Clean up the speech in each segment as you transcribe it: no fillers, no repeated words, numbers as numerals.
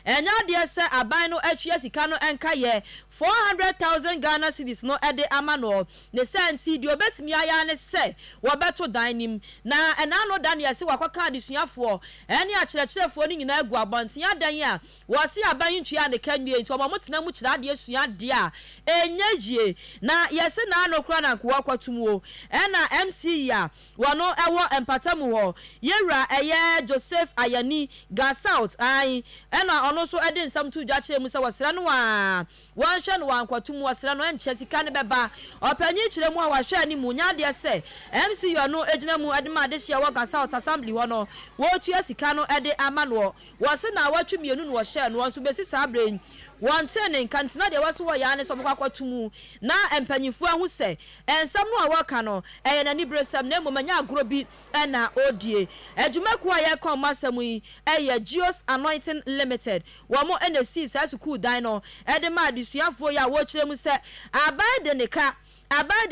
enya de se aban no atwa sika no enka ye 400,000 Ghana cedis no ede ama no ne senti de obetimi aya ne se wo beto dan nim na ena no dan ye se wakwaka adesuafo ene akyerɛkyerɛfo ni nyina agu abonten adan a wo se aban ntwa ne kanwie nti omo motena mu kyerɛ ade asua de a enya yie na ye se na anokura na nko akwatum wo ena MC ya wono ewo empatamu ho yewra eye Joseph Ayani ga South ai ena ono so ede nsam tu dwa kyerɛ mu se wasra no wa wanhwɛ no wankwatum wasra no enkyɛ sika ne beba opanyi kyerɛ mu a wahwɛ ani mu nya de se MC yo no ejina mu ade ma de hye wo ga South Assembly ho no wo tua sika no ede ama no wo se na watwemienu no wo hye no nso besi sa brain wante ne kantina de waso wo ya ne so kwakwatum na empanyifo ahu se ensam no a waka no eye na ni bresam na momanya agro bi na odie adwumaku a ye kon masam yi eye Geos Anointing Limited wo mo NC sa school dan no ede ma adesuafo ya wo kyerɛ mu se abade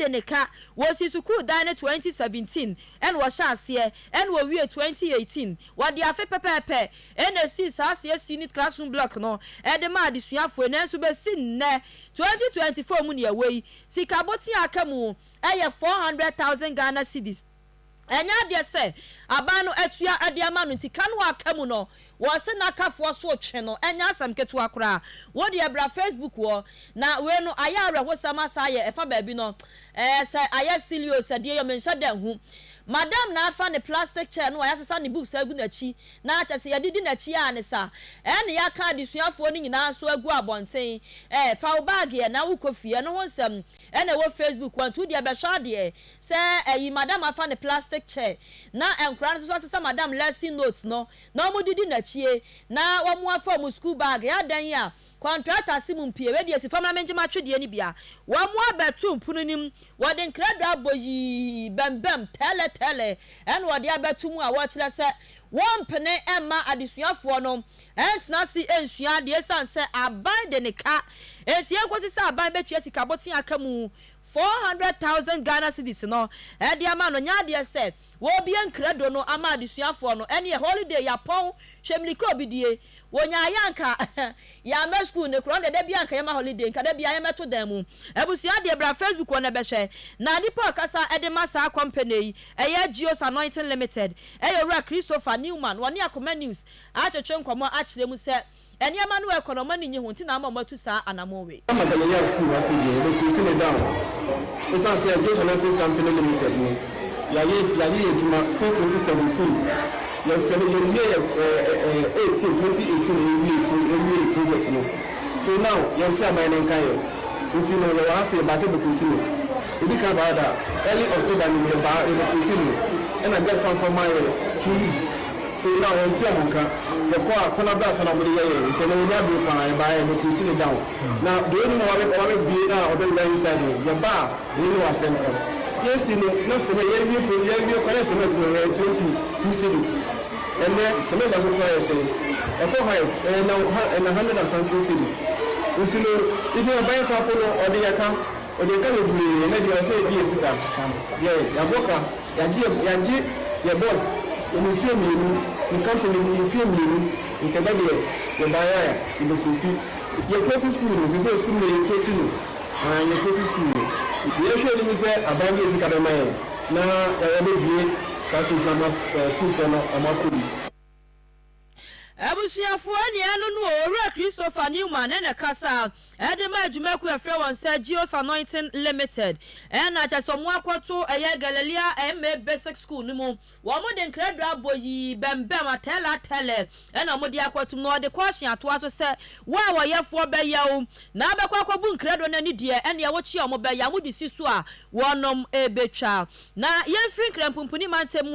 ne ka wosi school dan 2017 en wo hya ase en wo wie 2018 wo de afe pepepe NC sa ase unit classroom block no ede ma adesuafo na nso be sin ne 2024 mu ne awei sika boti akamu eye 400,000 Ghana cedis enya de se abano atua ade ama no nti kanu akamu no wo se na kafo so twe no enya asam ketu akora wo de bra Facebook wo na we no ayara ho sama sa ye efa ba bi no se aya silio se de yo menhya dan hu madam na afa ne plastic chair no ayasesa ne books agu na chi na acha se yadidi na chi a ne sa ene ya ka adesuafo ni nyina so agu abonten fa wo bag ye na wo kofie no wonsam ene wo Facebook wan tu de be hwa de se yi madam afa ne plastic chair na enkura no so asesa madam lesson notes no na mo didi na chie na wo mo afa mo school bag ya dan ya contractor simum pie we de si famna menje ma twede ni bia wo mo abetu mpunu nim wo de nkredo aboyi bembem tele en wo de abetu mu a wo kire se won pene emma adesuafo no entna si ensua de sanse aban de ne ka etie kwoti se aban betua sika botin akamu 400,000 Ghana cedis no e de ama no nya de se wo bia nkredo no ama adesuafo no ene holiday yapon hwemliko bidie wonya yanka ya me school ne kro de bia nka yema holiday nka de bia yema to dan mu ebusua de bra Facebook wona behwe na nipa kasa ede masa company eye Geos Anointing Limited eye ora Christopher Newman woni Akoma news atwetwe nkomo akire mu se eni ama no economy ni nyi ho nti na amamatu sa anamowe Magdalena school was here they could sit down it's a Geos Anointing Company Limited no ya ye juma since 2017 your family year 2018 every project no till now your team by nine kai until no you ask ba se be kusino e can about that early October ni me ba e kusino and I get from my 2 weeks till now your team nka the corner brass na mo de ye until no nya be pa ba e kusino down now do you know what be now or the inside your bar you know assemble yes, you know, no, some you collect some 22 cities. And then some of them say, Echo High, and 100 and something cities. Until if you are buying couple or the account, or the kind of blue, and then you say, Jessica, yeah, Yaboka, Yaji, your boss, when you feel me, the company, you feel me, it's a baby, your buyer, in the pussy. Your closest school, you say school, you're closing, and your closest school. We actually say about this academy. Now, I will be classrooms school for Amakudi. Abusuafo ani anu no ora Christopher Newman na kasa edema adwumaku afre won say Geos Anointing Limited na cha somo akwoto eye Galilea basic school ni mu wo mo de nkredo aboyi bembem atele na mo de akwotum no de kwahye ato aso se wa woyefo be yawo na abekwa kwabu nkredo na ni de ene ye wo chi omo be ya mo di sisu a wonom ebetwa na ye free krempumpuni mantem